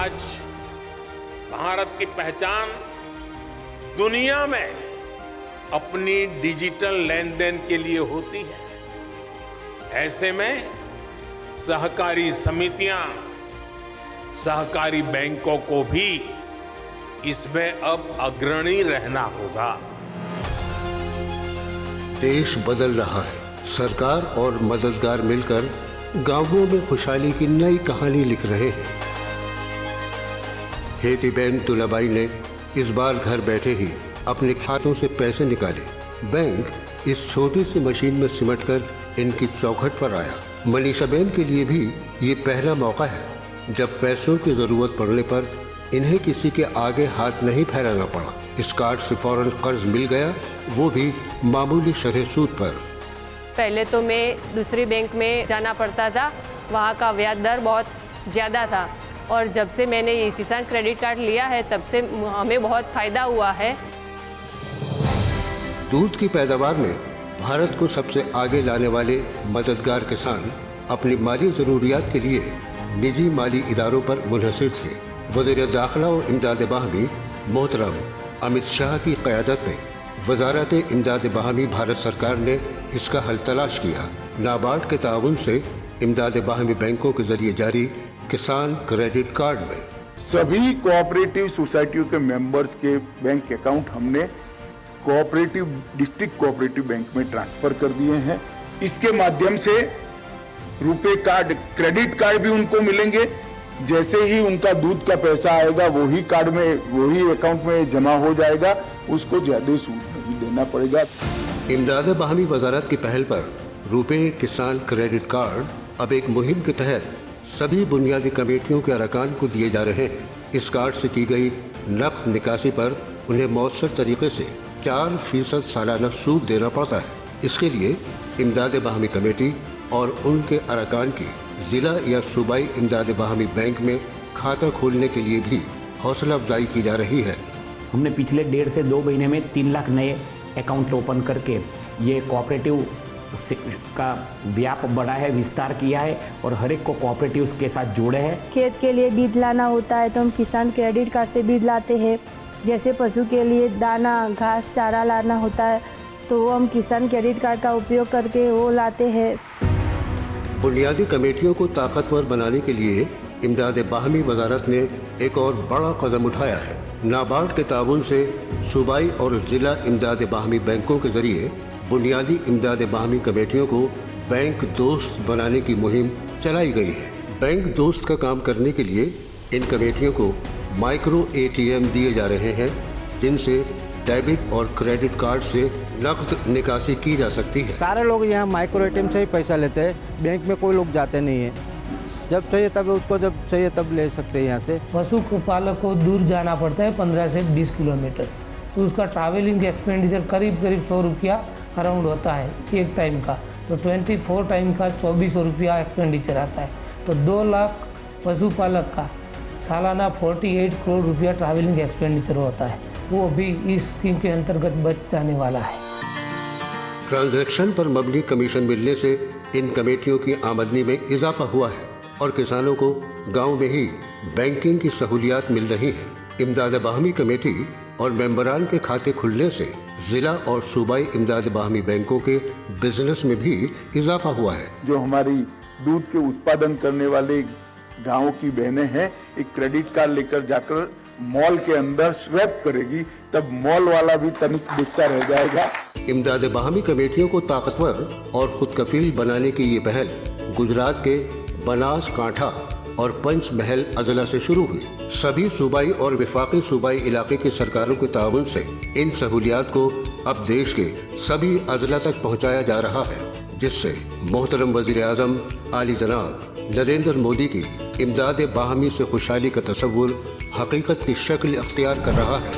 आज भारत की पहचान दुनिया में अपनी डिजिटल लेन देन के लिए होती है। ऐसे में सहकारी समितियां, सहकारी बैंकों को भी इसमें अब अग्रणी रहना होगा। देश बदल रहा है। सरकार और मददगार मिलकर गांवों में खुशहाली की नई कहानी लिख रहे हैं। हेतीबेन तुलाबाई ने इस बार घर बैठे ही अपने खातों से पैसे निकाले। बैंक इस छोटी सी मशीन में सिमटकर इनकी चौखट पर आया। मनीषाबेन के लिए भी ये पहला मौका है जब पैसों की जरूरत पड़ने पर इन्हें किसी के आगे हाथ नहीं फैलाना पड़ा। इस कार्ड से फौरन कर्ज मिल गया, वो भी मामूली शरह सूद पर। पहले तो मैं दूसरी बैंक में जाना पड़ता था, वहाँ का ब्याज दर बहुत ज़्यादा था, और जब से मैंने ये किसान क्रेडिट कार्ड लिया है तब से हमें बहुत फ़ायदा हुआ है। दूध की पैदावार में भारत को सबसे आगे लाने वाले मददगार किसान अपनी माली ज़रूरियात के लिए निजी माली इदारों पर मुनहसिर थे। वज़ीर दाखिला और इमदाद बाहमी मोहतरम अमित शाह की क़यादत में वज़ारत इमदाद बाहमी भारत सरकार ने इसका हल तलाश किया। नाबार्ड के ताउन से इमदाद बाहमी बैंकों के जरिए जारी किसान क्रेडिट कार्ड में सभी कोऑपरेटिव सोसाइटियों के मेंबर्स के बैंक अकाउंट हमने कोऑपरेटिव डिस्ट्रिक्ट कोऑपरेटिव बैंक में ट्रांसफर कर दिए हैं। इसके माध्यम से रुपए कार्ड, क्रेडिट कार्ड भी उनको मिलेंगे। जैसे ही उनका दूध का पैसा आएगा वही कार्ड में, वही अकाउंट में जमा हो जाएगा, उसको ज्यादा सूद नहीं देना पड़ेगा। इमदाद बाहमी वजारत की पहल पर रुपए किसान क्रेडिट कार्ड अब एक मुहिम के तहत सभी बुनियादी कमेटियों के अरकान को दिए जा रहे हैं। इस कार्ड से की गई नकद निकासी पर उन्हें मौसर तरीके से 4% सालाना सूद देना पड़ता है। इसके लिए इमदाद बाहमी कमेटी और उनके अरकान की जिला या सूबाई इमदाद बाहमी बैंक में खाता खोलने के लिए भी हौसला अफजाई की जा रही है। हमने पिछले 1.5 से 2 महीने में 3 लाख नए अकाउंट ओपन करके ये कोऑपरेटिव का व्याप बढ़ा है, विस्तार किया है और हर एक को कोऑपरेटिव्स के साथ जोड़े हैं। खेत के लिए बीज लाना होता है तो हम किसान क्रेडिट कार्ड से बीज लाते हैं। जैसे पशु के लिए दाना, घास, चारा लाना होता है तो वो हम किसान क्रेडिट कार्ड का उपयोग करके वो लाते हैं। बुनियादी कमेटियों को ताकतवर बनाने के लिए इमदाद बाहमी वजारत ने एक और बड़ा कदम उठाया है। नाबार्ड के ताउन से सूबाई और जिला इमदाद बाहमी बैंकों के जरिए बुनियादी इमदाद बाहमी कमेटियों को बैंक दोस्त बनाने की मुहिम चलाई गई है। बैंक दोस्त का काम करने के लिए इन कमेटियों को माइक्रो ATM दिए जा रहे हैं, जिनसे डेबिट और क्रेडिट कार्ड से नकद निकासी की जा सकती है। सारे लोग यहाँ माइक्रो ATM से ही पैसा लेते हैं, बैंक में कोई लोग जाते नहीं है। जब चाहिए तब उसको, जब चाहिए तब ले सकते हैं यहाँ से। पशु पालक को दूर जाना पड़ता है 15 से 20 किलोमीटर, तो उसका ट्रैवलिंग एक्सपेंडिचर करीब 100 रुपया अराउंड होता है एक टाइम का। तो 24 टाइम का 2400 रुपया एक्सपेंडिचर आता है। तो 2 लाख पशुपालक का सालाना 48 करोड़ रुपया ट्रैवलिंग एक्सपेंडिचर होता है, वो भी इस स्कीम के अंतर्गत बच जाने वाला है। ट्रांजैक्शन पर मबनी कमीशन मिलने से इन कमेटियों की आमदनी में इजाफा हुआ है और किसानों को गांव में ही बैंकिंग की सहूलियात मिल रही है। इमदाद बाहमी कमेटी और मेंबरान के खाते खुलने से जिला और सूबाई इमदाद बाहमी बैंकों के बिजनेस में भी इजाफा हुआ है। जो हमारी दूध के उत्पादन करने वाले गाँव की बहनें हैं, एक क्रेडिट कार्ड लेकर जाकर मॉल के अंदर स्वैप करेगी, तब मॉल वाला भी तनिक दिखता रह जाएगा। इमदाद बाहमी कमेटियों को ताकतवर और खुद कफील बनाने की ये पहल गुजरात के बनास कांठा और पंचमहल अजला से शुरू हुई। सभी सूबाई और विफाकी सूबाई इलाके की सरकारों के ताउन से इन सहूलियात को अब देश के सभी अजला तक पहुंचाया जा रहा है, जिससे मोहतरम वजीर आजम आली जनाब नरेंद्र मोदी की इमदाद बाहमी से खुशहाली का तस्वुर हकीकत की शक्ल अख्तियार कर रहा है।